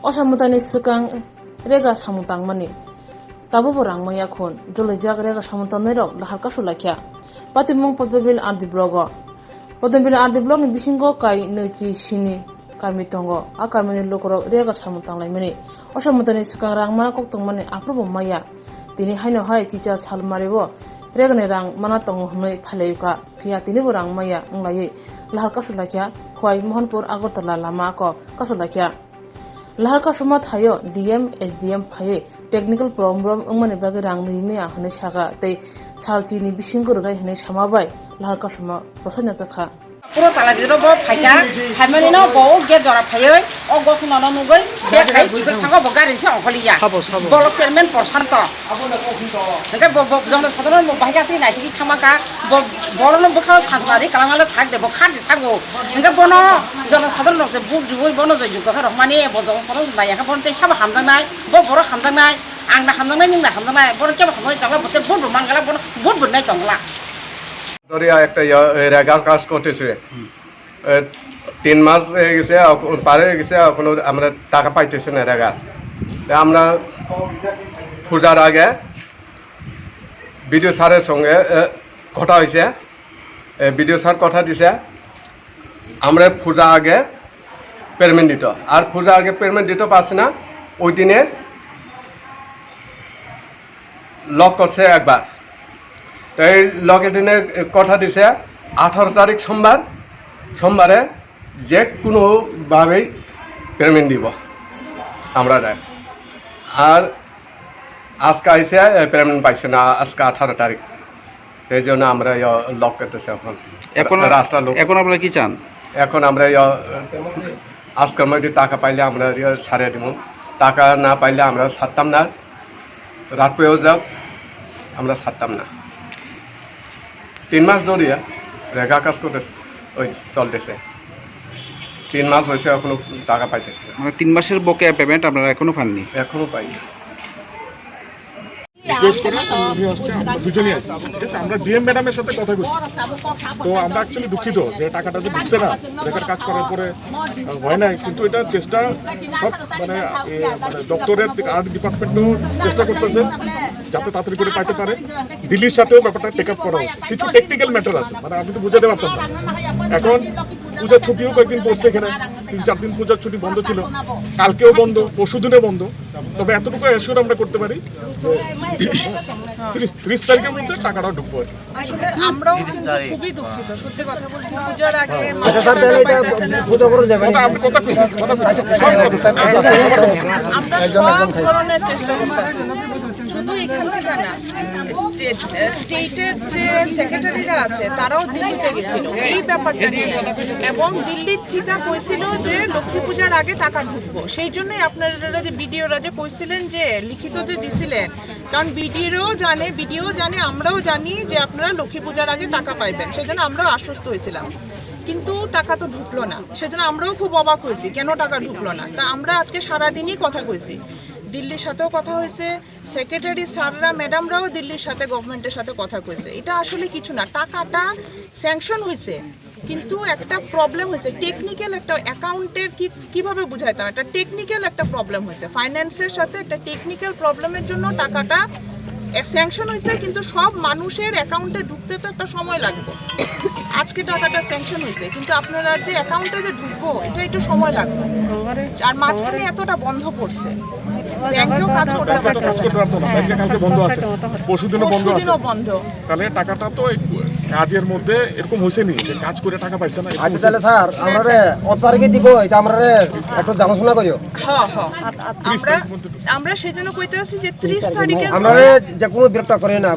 Osamutani Sukang Rega Samutangmani. Tabuburang Mayakun, Julajak Rega Samutanero, the Harkasulakia. Patimong Potabil and the Blogo. Potabil and the Blog in Bishingo Kai Nuki Shini Karmitongo, Akamani Lokoro Rega Samutang Lamini. Osamutani Sukang Rangma Kotomani Aprobo Maya. Tini Hino Hai teachers Halmarivo. Reganirang Manatong Hme Paleuka, Piatini Burang Maya, Ngai, Laharkasulakia, Kwai Mohanpur Agotala Lamako, Kasulakia. Laharkasumat Hayo, DM, SDM Paye, Technical Problem, Umanibagirang Nimia, Haneshaga, they Saltini Bishingur, Haneshamabai, Laharkasuma, Rosanataka. Puro tala diro bo phaika hamani no bo ge dora phayoi o go khuna no mugoi be khai kibel thango bo garin se okhliya bolok chairman porsanto nge bo jomna sadron bo bhaika ti nai ti thamaka bo borono bo khaw sanari kalamala thak de bo khan thakbo nge bono jomna sadron se buk jui bono joi ju ka rahmani bo jong poro nai ka bon te sab hamdang nai bo boro hamdang nai angna hamdang nai ningna hamdang nai boro ke bo hamoi jangla bo te bon mangala bon bon nai tongla দরিয়া একটা রেগার কাজ করতেছে 3 মাস হয়ে গেছে পারে গেছে এখনো আমরা টাকা পাইতেছি না রেগার আমরা পূজার আগে বিডিও স্যারের সঙ্গে কথা হয়েছে বিডিও স্যার কথা দিছে আমরা পূজা আগে পেমেন্ট দিত আর পূজা আগে পেমেন্ট দিতে পারছি না ওই দিনে লক করছে একবার এই লগের দিনে কথা দিছে 18 তারিখ সোমবারে যে কোনোভাবেই পেমেন্ট দিব আমরা আর আজকে আইসে পেমেন্ট পাইছে না আজকে 18 তারিখ সেই জন্য আমরা লক করতেছি এখন রাস্তা লোক এখন আপনারা কি চান এখন আমরা আজকের মধ্যে টাকা পাইলে আমরা সারিয়ে দিব টাকা না পাইলে আমরা ছাড়তাম না রাত পেয়েও যাক আমরা ছাড়তাম না 3 মাস ধরে রেগা কাজ করতেছে ওই চলতেছে 3 মাস হয়েছে এখনো টাকা পাইতেছে মানে 3 মাসের বকেয়া পেমেন্ট আপনারা এখনো পাননি এখনো পাইনি রিকোয়েস্ট করে আমরা দুজনই আছি ঠিক আছে আমরা ডিএম ম্যাডামের সাথে কথা বলছি তো আমরা অ্যাকচুয়ালি দুঃখিত যে টাকাটা যে ঢুকছে না রেগার কাজ করার পরে হয় না কিন্তু এটা চেষ্টা সব মানে দপ্তরের আর্ট ডিপার্টমেন্টও চেষ্টা করতেছে যাতে তাড়াতাড়ি করে পাইতে পারে দিল্লির সাথেও ব্যাপারটা টেক আপ করা হচ্ছে কিছু টেকনিক্যাল ম্যাটার আছে মানে আমি তো বুঝাতে পারতাম না এখন পূজার ছুটিও কয়েকদিন পড়ছে এখানে 3-4 দিন পূজার ছুটি বন্ধ ছিল কালকেও বন্ধ পরশুদিনে বন্ধ তবে এতটুকু অ্যাসিওর আমরা করতে পারি যে 30 তারিখের মধ্যে টাকাটাও ঢুকবো আসলে আমরাও কিন্তু খুবই দুঃখিত সত্যি কথা বলতে পূজার আগে আপনি কথা আমরা সব ধরনের চেষ্টা করতেছি শুধু এখান থেকে না স্টেটের যে সেক্রেটারিরা আছে তারাও দিল্লিতে গেছিল এই ব্যাপারটা নিয়ে এবং দিল্লির থেকে কইছিল যে লক্ষ্মী পূজার আগে টাকা ঢুকবো সেই জন্যই আপনারা যে বিডিওরা যে কইছিলেন যে লিখিত যে দিছিলেন কারণ বিডিও জানে আমরাও জানি যে আপনারা লক্ষ্মী পূজার আগে টাকা পাইবেন সেই জন্য আমরাও আশ্বস্ত হয়েছিলাম কিন্তু টাকা তো ঢুকলো না সেজন্য আমরাও খুব অবাক হয়েছি কেন টাকা ঢুকলো না তা আমরা আজকে সারাদিনই কথা কইছি দিল্লির সাথেও কথা হয়েছে সেক্রেটারি স্যাররা ম্যাডামরাও দিল্লির সাথে গভর্নমেন্টের সাথে কথা কইছে এটা আসলে কিছু না টাকাটা স্যাংশন হয়েছে কিন্তু একটা প্রবলেম হয়েছে টেকনিক্যাল একটা অ্যাকাউন্টের কিভাবে বুঝাইতাম একটা টেকনিক্যাল একটা প্রবলেম হয়েছে ফাইন্যান্সের সাথে একটা টেকনিক্যাল প্রবলেমের জন্য টাকাটা স্যাংশন হয়েছে কিন্তু সব মানুষের অ্যাকাউন্টে ঢুকতে তো একটা সময় লাগবে আজকে টাকাটা স্যাংশন হয়েছে কিন্তু আপনারা যে অ্যাকাউন্টে যে ঢুকবো এটা একটু সময় লাগবে আর মাঝখানে এতটা বন্ধ করছে ব্যাংকেও কাজ করতে পারতো না ব্যাংকে কালকে বন্ধ আছে পরশুদিনও বন্ধ তাহলে টাকাটা তো কাজের মধ্যে এরকম হইছে নি যে কাজ করে টাকা পাইছে না আচ্ছা তাহলে স্যার আমরা কত তারিখে দিব এটা আমরা একটু জানাশোনা করিও হ্যাঁ আমরা সেজন্য কইতে আছি যে 30 তারিখে আমরা যে কোনো বিরক্ত করে না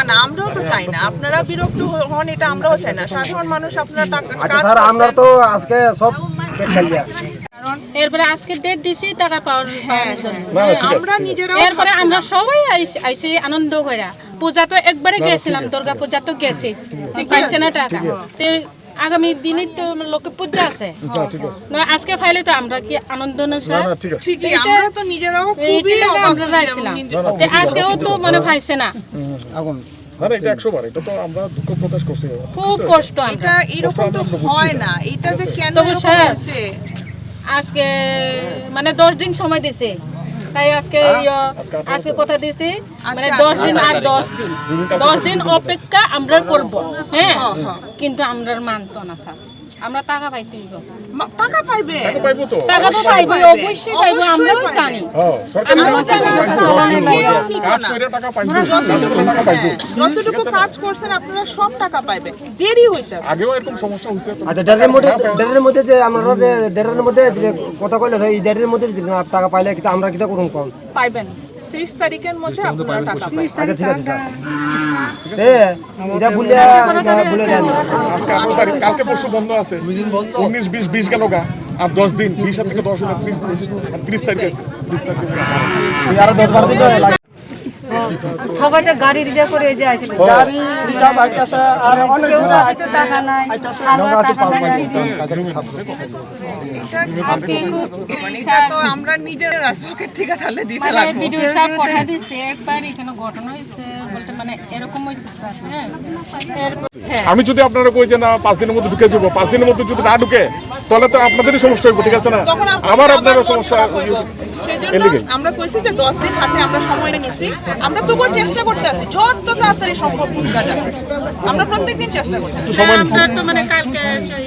না আমরাও তো চাই না আপনারা বিরক্ত হন এটা আমরাও চাই না সাধারণ মানুষ আপনারা টাকা আচ্ছা স্যার আমরা তো আজকে সব পেট খাইয়া এরপরে আজকে ডেট দিছি টাকা পাওয়ার জন্য আমরা নিজেরাও এরপরে আমরা সবাই আইছি আনন্দ কইরা পূজা তো একবারে গেছিলাম দুর্গা পূজা তো গেছি পাইছে না টাকা আগামী দিনে তো লক্ষ্মী পূজা আছে আজকে ফাইলে তো আমরা কি আনন্দ না স্যার ঠিকই আমরা তো নিজেরাও খুবই আমরা যাইছিলাম আজকেও তো মানে পাইছে না মানে এটা 100 বার এটা তো আমরা দুঃখ প্রকাশ করছি খুব কষ্ট এটা এরকম তো হয় না এটা যে কেন হইছে আজকে মানে 10 দিন সময় দিছে তাই আজকে আজকে কথা দিছি মানে 10 দিন আর 10 দিন অপেক্ষা আমরা করব হ্যাঁ কিন্তু আমরা মানতো না স্যার আমরা টাকা পাইতে দিব টাকা পাইবে পাইবো তো টাকা তো পাইবো অবশ্যই পাইবো আমরাও জানি সরকার কাজ করে টাকা পাইবো টাকা পাইবো যতটুকু কাজ করছেন আপনারা সব টাকা পাইবে দেরি হইতাছে আগেও এরকম সমস্যা হইছে তো আচ্ছা ডেটের মধ্যে যে আমরা যে ডেটের মধ্যে যে কথা কইলে এই ডেটের মধ্যে যদি না টাকা পাইলে কিন্তু আমরা কিটা করুন কোন পাইবেন 30 তারিখের মধ্যে আপনারা টাকা পাবেন আচ্ছা ঠিক আছে স্যার এটা ভুলে যান আজকে 18 তারিখ কালকে পরশু বন্ধ আছে 19 20 গেল গা আর 10 দিন 20 থেকে 10 হলো 30 আর 30 তারিখে আর 10-12 দিন লাগে সবাই তো গাড়ি রিজার্ভ করে যে আইছিল গাড়ি রিজার্ভ আইতাছে আর অনেক কেউ হয়তো টাকা নাই আমার টাকা নাই এটা তো আমরা নিজের পকেট থেকে তাহলে দিতে লাগবে ভিডিও সব কথা দিছে একবার এখানে ঘটনা হইছে বলতে মানে এরকম হইছে স্যার হ্যাঁ আমি যদি আপনারা কই যে না 5 দিনের মধ্যে ঢুকে যাব 5 দিনের মধ্যে যদি না ঢুকে তাহলে তো আপনাদেরই সমস্যা হবে ঠিক আছে না আবার আপনাদের সমস্যা সেজন্য আমরা কইছি যে 10 দিন হাতে আমরা সময় নিয়েছি আমরা তবুও চেষ্টা করতে আছি যত তাড়াতাড়ি সম্ভব ঢুকা যাবে আমরা প্রত্যেকদিন চেষ্টা করতে আমরা তো মানে কালকে